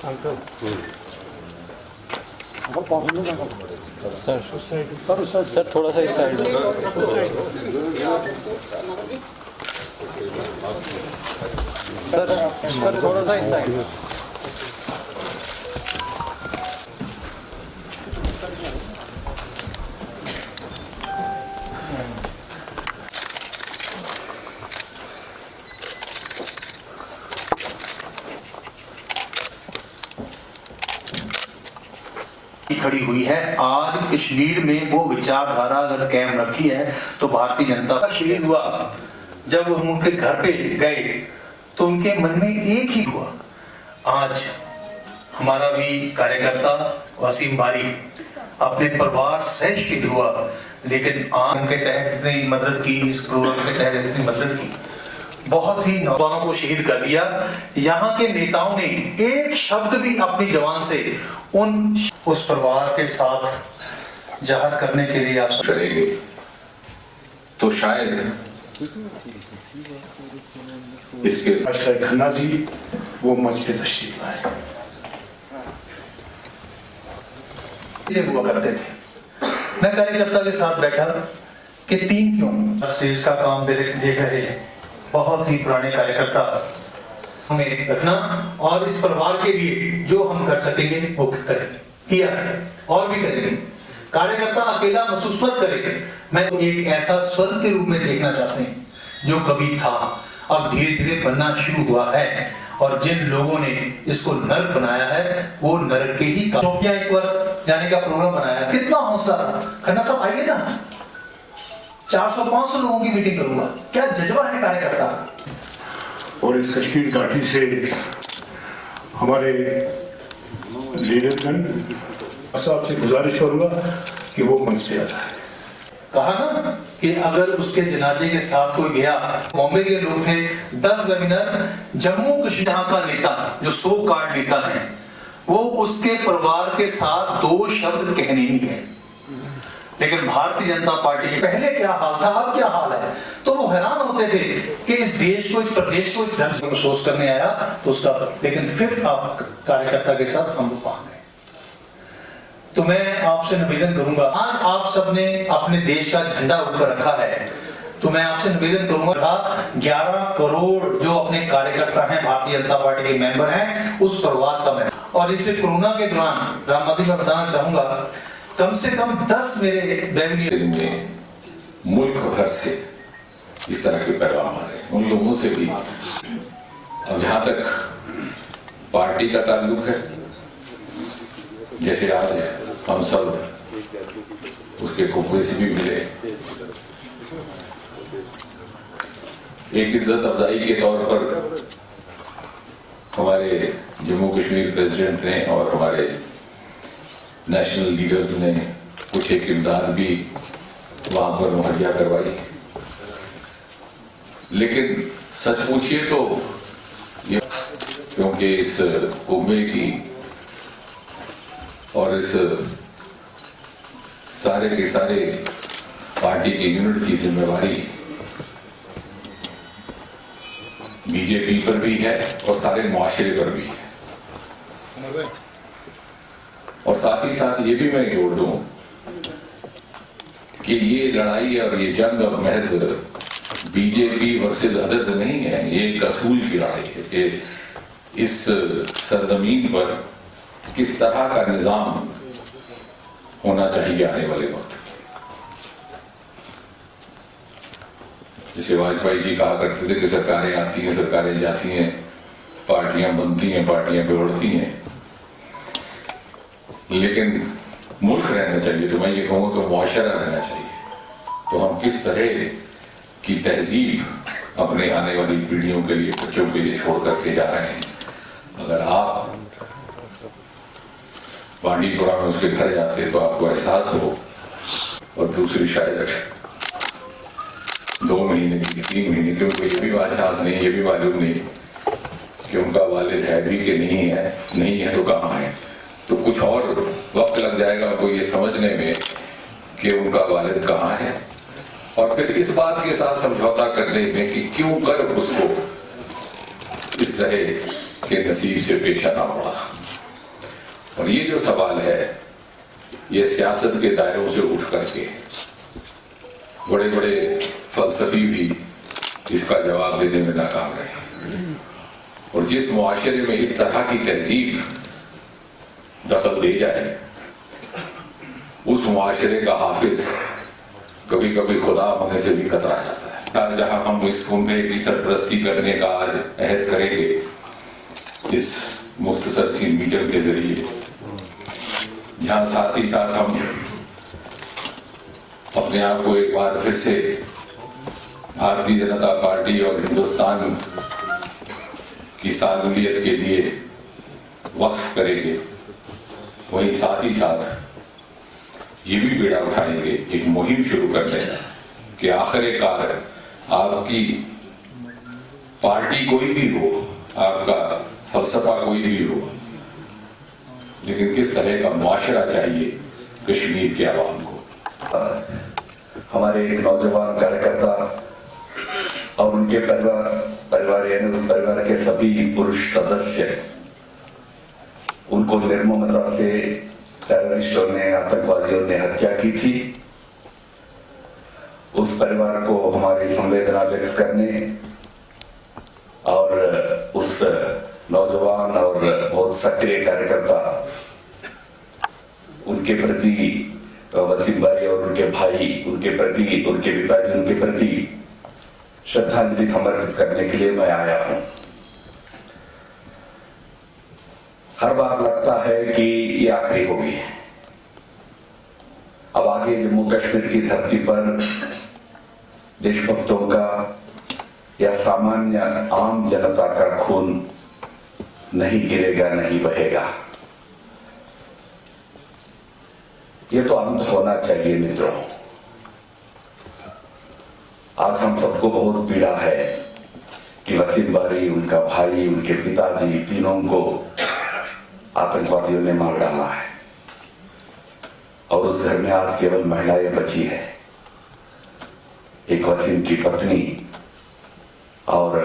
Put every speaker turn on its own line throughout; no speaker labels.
Sir थोड़ा सा इस साइड सर थोड़ा सा इस साइड
खड़ी हुई है। आज कश्मीर में वो विचारधारा अगर कायम रखी है तो भारतीय जनता का शहीद हुआ। जब हम उनके घर पे गए तो उनके मन में एक ही हुआ, आज हमारा भी कार्यकर्ता वसीम बारी अपने परिवार से शहीद हुआ, लेकिन आम के तहत इतनी मदद की, इस प्रोग्राम के तहत इतनी मदद की, बहुत ही नौजवानों को शहीद कर दिया। यहाँ के नेताओं ने एक शब्द भी अपनी जबान से उस परिवार के साथ जाहिर करने के लिए आप
चलेंगे तो शायद इसके
खन्ना जी वो मंच पे तशरीफ लाए
हुआ करते थे। मैं कार्यकर्ता के साथ बैठा कि 3 क्यों स्टेज का काम देख रहे हैं, बहुत ही पुराने कार्यकर्ता हमें रखना और इस परिवार के लिए जो हम कर सकेंगे वो करेंगे, किया और भी करेंगे। कार्यकर्ता अकेला महसूस मत करे, मैं तो एक ऐसा स्वर्ग के रूप में देखना चाहते हैं जो कभी था, अब धीरे धीरे बनना शुरू हुआ है, और जिन लोगों ने इसको नर्क बनाया है वो नर्क के ही चौकियां एक बार जाने का प्रोग्राम बनाया। कितना हौसला, खन्ना साहब आइए ना, 400-500 लोगों की मीटिंग करूंगा, क्या जज्बा है कार्यकर्ता।
और इस कश्मीर घाटी से हमारे लीडरगण साहब से गुजारिश करूंगा कि वो मंच से आ जाए।
कहा ना कि अगर उसके जनाजे के साथ कोई गया, बॉम्बे के लोग थे 10 वेबिनार, जम्मू कश्मीर का नेता जो 100 कार्ड नेता है वो उसके परिवार के साथ 2 शब्द कहने नहीं गए, लेकिन भारतीय जनता पार्टी के पहले क्या हाल था अब क्या हाल है, तो वो हैरान होते थे कि इस देश को, इस प्रदेश को इस ढंग से अफसोस करने आया तो उसका, लेकिन फिर आप कार्यकर्ता के साथ हम लोग आ गए। तो मैं आपसे निवेदन करूंगा, आज आप सबने अपने देश का झंडा ऊपर रखा है, तो मैं आपसे निवेदन करूंगा 11 करोड़ जो अपने कार्यकर्ता हैं, भारतीय जनता पार्टी के मेंबर हैं, उस परिवार का मैं, और इस कोरोना के दौरान रामबादी में बताना चाहूंगा कम से कम 10 मेरे
मुल्क भर से इस तरह के पैगाम आ रहे हैं, उन लोगों से भी। अब जहां तक पार्टी का ताल्लुक है, जैसे याद है हम सब उसके कुब्बे से भी मिले, एक इज्जत अफजाई के तौर पर हमारे जम्मू कश्मीर प्रेसिडेंट ने और हमारे नेशनल लीडर्स ने कुछ एक इमदाद भी वहां पर मुहैया करवाई। लेकिन सच पूछिए तो ये, क्योंकि इस कुंभे की और इस सारे के सारे पार्टी के यूनिट की जिम्मेवारी बीजेपी पर भी है और सारे मुआशरे पर भी है। और साथ ही साथ ये भी मैं जोड़ दूं कि ये लड़ाई और ये जंग अब महज बीजेपी वर्सेस अदर्स नहीं है, ये एक असूल की लड़ाई है। ये इस सरजमीन पर किस तरह का निजाम होना चाहिए आने वाले वक्त। जैसे वाजपेयी जी कहा करते थे कि सरकारें आती हैं, सरकारें जाती हैं, पार्टियां बनती हैं, पार्टियां बिगड़ती हैं, लेकिन मुल्क रहना चाहिए। तो मैं ये कहूँगा कि मुआशरा रहना चाहिए। तो हम किस तरह की तहजीब अपने आने वाली पीढ़ियों के लिए, बच्चों के लिए छोड़ करके जा रहे हैं। अगर आप बांडीपुरा में उसके घर जाते तो आपको एहसास हो। और दूसरी शायद 2 महीने की, 3 महीने की, उनको ये भी एहसास नहीं, ये भी मालूम नहीं कि उनका वालिद है भी कि नहीं है, नहीं है तो कहाँ है। तो कुछ और वक्त लग जाएगा उनको ये समझने में कि उनका वालिद कहाँ है, और फिर इस बात के साथ समझौता करने में कि क्यों कर उसको इस तरह के नसीब से पेश आना पड़ा। और ये जो सवाल है ये सियासत के दायरों से उठ करके बड़े बड़े फलसफी भी इसका जवाब देने में नाकाम रहे। और जिस मुआशरे में इस तरह की तहजीब दखल दे जाए उस मुआशरे का हाफिज कभी कभी खुदा होने से भी खतरा जाता है। जहां हम इस कुंभे की सरपरस्ती करने का आज अहद करेंगे इस मुख्तसर सी मीटिंग के जरिए, जहां साथ ही साथ हम अपने आप को एक बार फिर से भारतीय जनता पार्टी और हिंदुस्तान की सालूलियत के लिए वक्फ करेंगे, वहीं साथ ही साथ ये भी बेड़ा उठाएंगे, एक मुहिम शुरू कर दें कि आखिरकार आपकी पार्टी कोई भी हो, आपका फलसफा कोई भी हो, लेकिन किस तरह का मुआशरा चाहिए कश्मीर के आवाम को।
हमारे एक नौजवान कार्यकर्ता और उनके परिवार यानी उस परिवार के सभी पुरुष सदस्य, उनको निर्ममता से टेररिस्टों ने, आतंकवादियों ने हत्या की थी। उस परिवार को हमारी संवेदना व्यक्त करने और उस नौजवान और बहुत सक्रिय कार्यकर्ता उनके प्रति, वसीम बारी और उनके भाई उनके प्रति, उनके पिताजी उनके प्रति श्रद्धांजलि समर्पित करने के लिए मैं आया हूं। हर बार लगता है कि ये आखिरी होगी। अब आगे जम्मू कश्मीर की धरती पर देशभक्तों का या सामान्य आम जनता का खून नहीं गिरेगा, नहीं बहेगा। ये तो अंत होना चाहिए मित्रों। आज हम सबको बहुत पीड़ा है कि वसीम बारी, उनका भाई, उनके पिताजी, तीनों को आतंकवादियों ने मार डाला है और उस घर में आज केवल महिलाएं बची है, एक वसीम की पत्नी और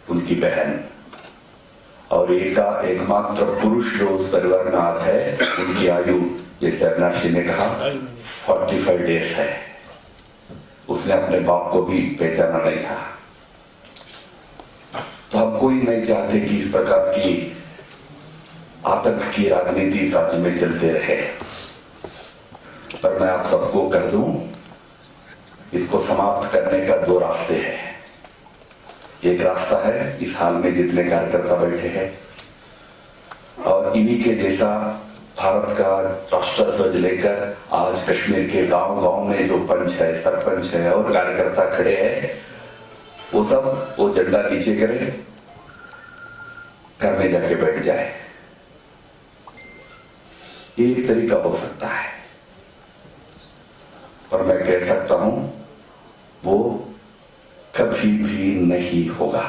उनकी बहन, और एकमात्र पुरुष जो उस परिवार में आज है, उनकी आयु जैसे अविनाश जी ने कहा 45 डेज है। उसने अपने बाप को भी पहचाना नहीं था। तो हम कोई नहीं चाहते कि इस प्रकार की आतंक की राजनीति राज्य में चलते रहे, पर मैं आप सबको कह दूं, इसको समाप्त करने का 2 रास्ते हैं। एक रास्ता है इस हाल में जितने कार्यकर्ता बैठे हैं और इन्हीं के जैसा भारत का राष्ट्रध्वज लेकर आज कश्मीर के गांव-गांव में जो पंच है, सरपंच है और कार्यकर्ता खड़े हैं, वो सब वो झंडा नीचे करें, घर में जाके बैठ जाए। ये एक तरीका हो सकता है, पर मैं कह सकता हूं वो कभी भी नहीं होगा।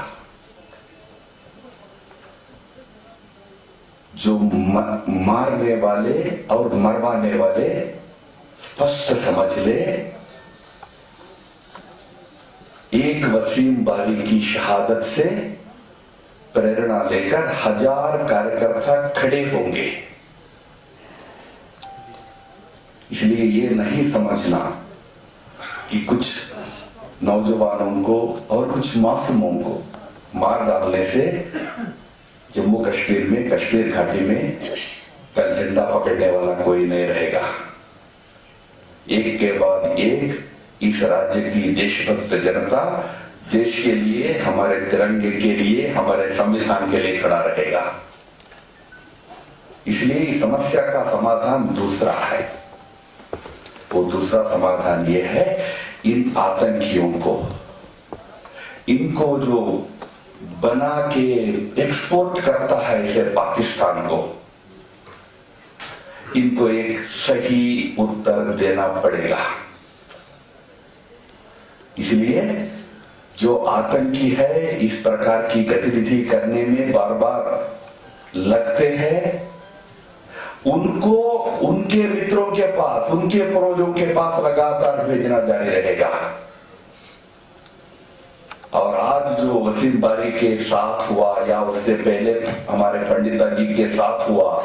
जो मारने वाले और मरवाने वाले स्पष्ट समझ ले, एक वसीम बारी की शहादत से प्रेरणा लेकर 1000 कार्यकर्ता खड़े होंगे। इसलिए ये नहीं समझना कि कुछ नौजवानों को और कुछ मासूमों को मार डालने से जम्मू कश्मीर में, कश्मीर घाटी में कल झंडा पकड़ने वाला कोई नहीं रहेगा। एक के बाद एक इस राज्य की देशभक्त जनता देश के लिए, हमारे तिरंगे के लिए, हमारे संविधान के लिए खड़ा रहेगा। इसलिए इस समस्या का समाधान दूसरा है। वो दूसरा समाधान ये है, इन आतंकियों को, इनको जो बना के एक्सपोर्ट करता है इसे पाकिस्तान को, इनको एक सही उत्तर देना पड़ेगा। इसलिए जो आतंकी है, इस प्रकार की गतिविधि करने में बार बार लगते हैं, उनको उनके मित्रों के पास, उनके पड़ोसियों के पास लगातार भेजना जारी रहेगा। और आज जो वसीम बारी के साथ हुआ या उससे पहले हमारे पंडिता जी के साथ हुआ,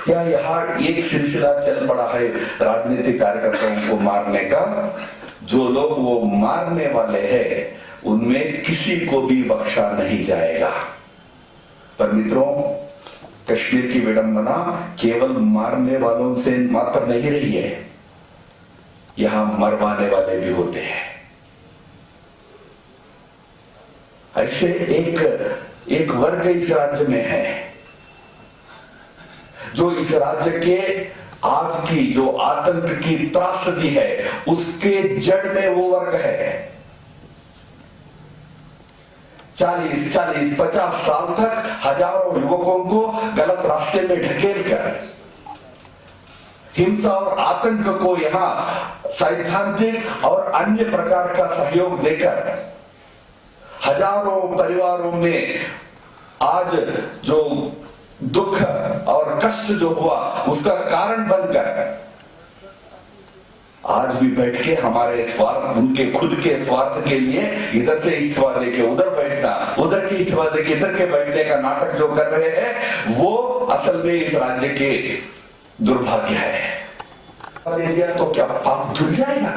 क्या यहाँ एक सिलसिला चल पड़ा है राजनीतिक कार्यकर्ताओं को मारने का? जो लोग वो मारने वाले हैं उनमें किसी को भी बख्शा नहीं जाएगा। पर मित्रों, कश्मीर की विडंबना केवल मारने वालों से मात्र नहीं रही है, यहां मरवाने वाले भी होते हैं। ऐसे एक वर्ग इस राज्य में है जो इस राज्य के आज की जो आतंक की त्रासदी है उसके जड़ में वो वर्ग है। 40-50 साल तक हजारों युवकों को गलत रास्ते में ढकेल कर हिंसा और आतंक को यहां सैद्धांतिक और अन्य प्रकार का सहयोग देकर हजारों परिवारों में आज जो दुख और कष्ट जो हुआ उसका कारण बनकर आज भी बैठ के हमारे स्वार्थ, उनके खुद के स्वार्थ के लिए इधर से इस्तीफा देके उधर बैठना, उधर की इस्तीफा देके इधर के बैठने का नाटक जो कर रहे हैं वो असल में इस राज्य के दुर्भाग्य है। दे दिया तो क्या पाप धुल जाएगा?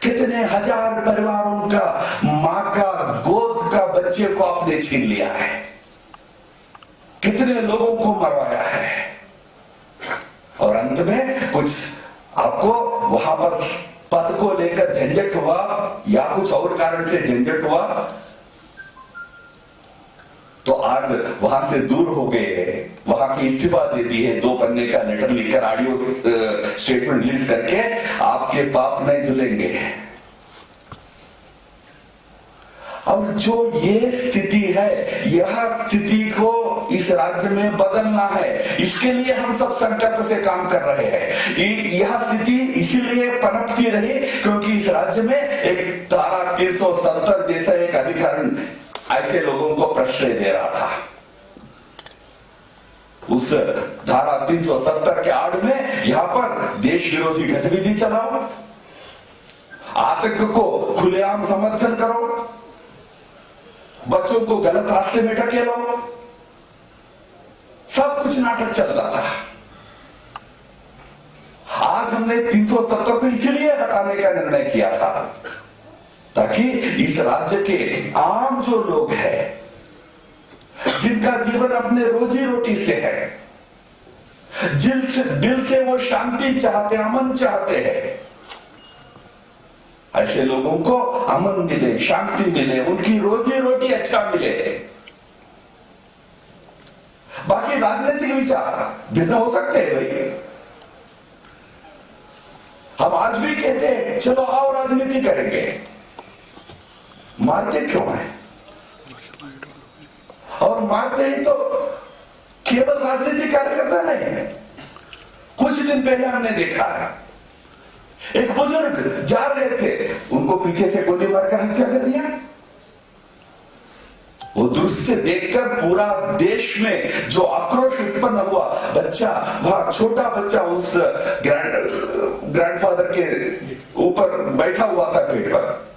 कितने हजार परिवारों का मां का गोद का बच्चे को आपने छीन लिया है, कितने लोगों को मरवाया है, और अंत में कुछ आपको वहां पर पद को लेकर झंझट हुआ या कुछ और कारण से झंझट हुआ तो आज वहां से दूर हो गए, वहां की इस्तीफा दे दी है, 2 पन्ने का लेटर लिखकर ऑडियो स्टेटमेंट रिलीज करके आपके पाप नहीं धुलेंगे। और जो ये स्थिति है, यह स्थिति को इस राज्य में बदलना है, इसके लिए हम सब संकल्प से काम कर रहे हैं। यह स्थिति इसीलिए पनपती रही क्योंकि इस राज्य में एक धारा 370 जैसा एक अधिकरण ऐसे लोगों को प्रश्रय दे रहा था। उस धारा 370 के आड़ में यहां पर देश विरोधी गतिविधि चलाओ, आतंक को खुलेआम समर्थन करो, बच्चों को गलत रास्ते में ढकेलो, सब कुछ नाटक चल रहा था। आज हमने 370 को इसीलिए हटाने का निर्णय किया था ताकि इस राज्य के आम जो लोग हैं, जिनका जीवन अपने रोजी रोटी से है, दिल से वो शांति चाहते, अमन चाहते हैं, ऐसे लोगों को अमन मिले, शांति मिले, उनकी रोजी रोटी अच्छा मिले। बाकी राजनीतिक विचार भिन्न हो सकते हैं भाई, हम आज भी कहते हैं चलो आओ राजनीति करेंगे, मारते क्यों है? और मारते ही तो केवल राजनीतिक कार्यकर्ता नहीं, कुछ दिन पहले हमने देखा है एक बुजुर्ग जा रहे थे, उनको पीछे से गोली मारकर हत्या कर दिया। वो दृश्य देखकर पूरा देश में जो आक्रोश उत्पन्न हुआ, बच्चा वहां छोटा बच्चा उस ग्रैंडफादर के ऊपर बैठा हुआ था पेट पर,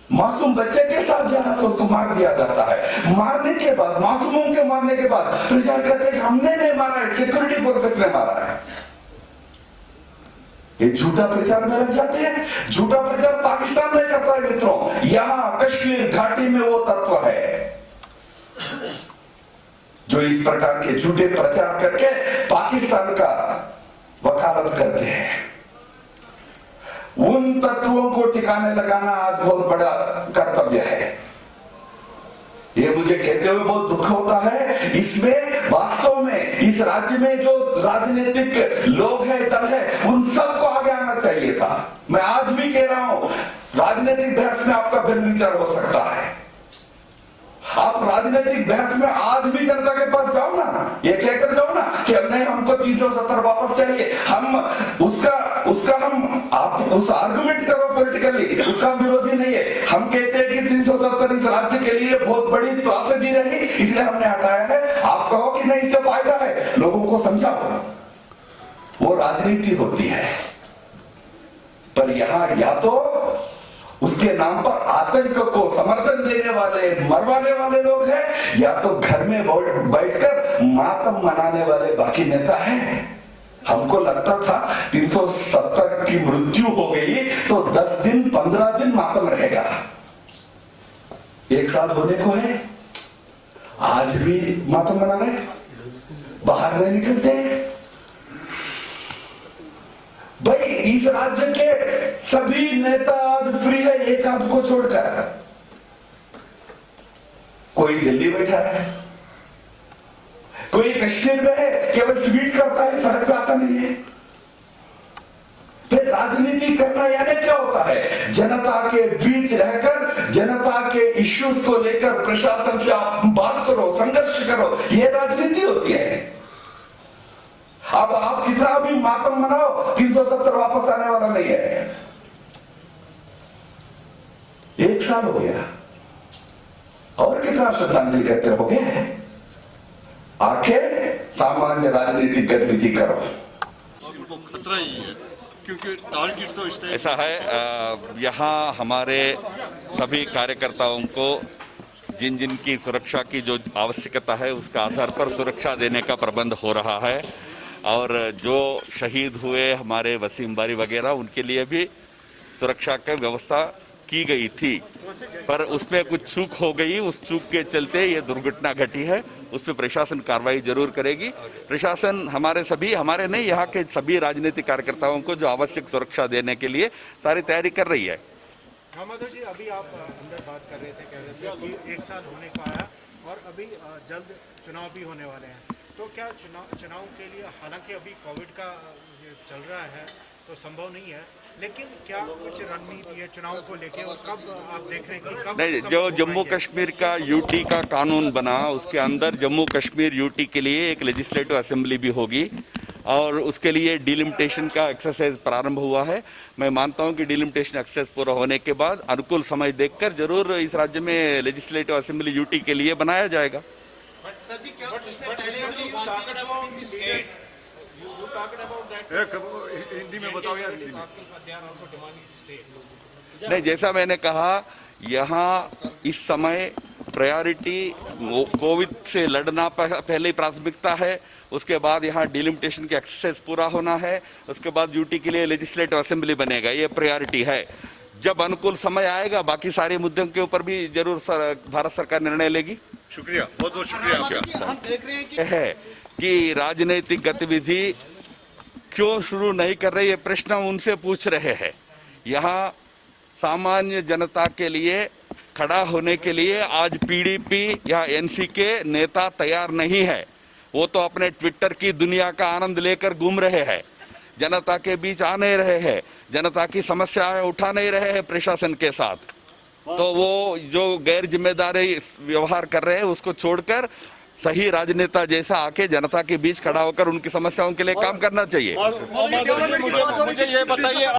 मासूम बच्चे के साथ जाना तो उनको मार दिया जाता है। मारने के बाद, मासूमों के मारने के बाद प्रचार करते हैं कि हमने नहीं मारा है, सिक्योरिटी फोर्सेस ने मारा है। ये झूठा प्रचार में लग जाते हैं। झूठा प्रचार पाकिस्तान में करता है मित्रों, यहां कश्मीर घाटी में वो तत्व है जो इस प्रकार के झूठे प्रचार करके पाकिस्तान का वकालत करते हैं। उन तत्वों को ठिकाने लगाना आज बहुत बड़ा कर्तव्य है। ये मुझे कहते हुए बहुत दुख होता है। इसमें वास्तव में इस राज्य में जो राजनीतिक लोग हैं, दल है, उन सबको आगे आना चाहिए था। मैं आज भी कह रहा हूं, राजनीतिक बहस में आपका भिन्न विचार हो सकता है, आप राजनीतिक बहस में आज भी जनता के पास जाओ ना, ये कहकर जाओ ना कि नहीं हमको 370 वापस चाहिए, हम उसका हम आप उस आर्गुमेंट करो पॉलिटिकली, उसका विरोधी नहीं है। हम कहते हैं कि 370 इस राज्य के लिए बहुत बड़ी त्रासदी रही, इसलिए हमने हटाया है। आप कहो कि नहीं इससे फायदा है, लोगों को समझाओ, वो राजनीति होती है। पर यहां या तो उस उसके नाम पर आतंक को समर्थन देने वाले, मरवाने वाले लोग हैं, या तो घर में बैठकर मातम मनाने वाले बाकी नेता हैं। हमको लगता था 370 की मृत्यु हो गई तो 10 दिन 15 दिन मातम रहेगा। 1 साल होने को है, आज भी मातम मना रहे, बाहर नहीं निकलते। भाई इस राज्य के सभी नेता आज फ्री है, एक आध को छोड़कर। कोई दिल्ली बैठा है, कोई कश्मीर में है, केवल ट्वीट करता है, सड़क पे आता नहीं है। फिर राजनीति करना यानी क्या होता है? जनता के बीच रहकर जनता के इश्यूज को लेकर प्रशासन से आप बात करो, संघर्ष करो, यह राजनीति होती है। अब आप कितना भी मातम मनाओ, 370 वापस आने वाला नहीं है। 1 साल हो गया, और कितना श्रद्धांजलि करते रहोगे? आखिर सामान्य राजनीतिक गतिविधि करो।
वो खतरा ही है, क्योंकि टारगेट तो इस टाइप
ऐसा है, यहाँ हमारे सभी कार्यकर्ताओं को जिन जिन की सुरक्षा की जो आवश्यकता है उसका आधार पर सुरक्षा देने का प्रबंध हो रहा है। और जो शहीद हुए हमारे वसीम बारी वगैरह, उनके लिए भी सुरक्षा की व्यवस्था की गई थी, पर उसमें कुछ चूक हो गई। उस चूक के चलते ये दुर्घटना घटी है। उस पर प्रशासन कार्रवाई जरूर करेगी। प्रशासन हमारे नहीं, यहाँ के सभी राजनीतिक कार्यकर्ताओं को जो आवश्यक सुरक्षा देने के लिए सारी तैयारी कर रही है।
माधव जी, अभी आप अंदर बात कर रहे थे, कह रहे थे कि 1 साल होने को आया और अभी जल्द चुनाव भी होने वाले हैं, तो क्या चुनाव के लिए, हालांकि अभी कोविड का चल रहा है तो संभव नहीं है, लेकिन क्या कुछ रणनीति है चुनाव को लेके, और कब आप देख रहे हैं कि कब?
नहीं, जो जम्मू कश्मीर का यूटी का कानून बना, उसके अंदर जम्मू कश्मीर यूटी के लिए एक लेजिस्लेटिव असेंबली भी होगी और उसके लिए डिलिमिटेशन का एक्सरसाइज प्रारंभ हुआ है। मैं मानता हूं कि डिलिमिटेशन एक्सरसाइज पूरा होने के बाद अनुकूल समय देखकर जरूर इस राज्य में लेजिस्लेटिव असेंबली यूटी के लिए बनाया जाएगा।
हिंदी में बताओ यार, हिंदी में।
नहीं, जैसा मैंने कहा, यहाँ इस समय प्रायोरिटी कोविड से लड़ना पहले ही प्राथमिकता है। उसके बाद यहाँ डिलिमिटेशन की एक्सरसाइज पूरा होना है। उसके बाद यूटी के लिए लेजिस्लेटिव असेंबली बनेगा, ये प्रायोरिटी है। जब अनुकूल समय आएगा बाकी सारे मुद्दों के ऊपर भी जरूर भारत सरकार निर्णय लेगी।
शुक्रिया, बहुत बहुत शुक्रिया।
हम देख रहे हैं कि
है कि राजनीतिक गतिविधि क्यों शुरू नहीं कर रही, ये प्रश्न उनसे पूछ रहे हैं। यहाँ सामान्य जनता के लिए खड़ा होने के लिए आज पीडीपी या एनसी के नेता तैयार नहीं है। वो तो अपने ट्विटर की दुनिया का आनंद लेकर घूम रहे हैं, जनता के बीच आ नहीं रहे हैं, जनता की समस्याएं उठा नहीं रहे हैं प्रशासन के साथ। तो वो जो गैर जिम्मेदारी व्यवहार कर रहे हैं उसको छोड़कर सही राजनेता जैसा आके जनता के बीच खड़ा होकर उनकी समस्याओं के लिए काम करना चाहिए।
मुझे ये बताइए।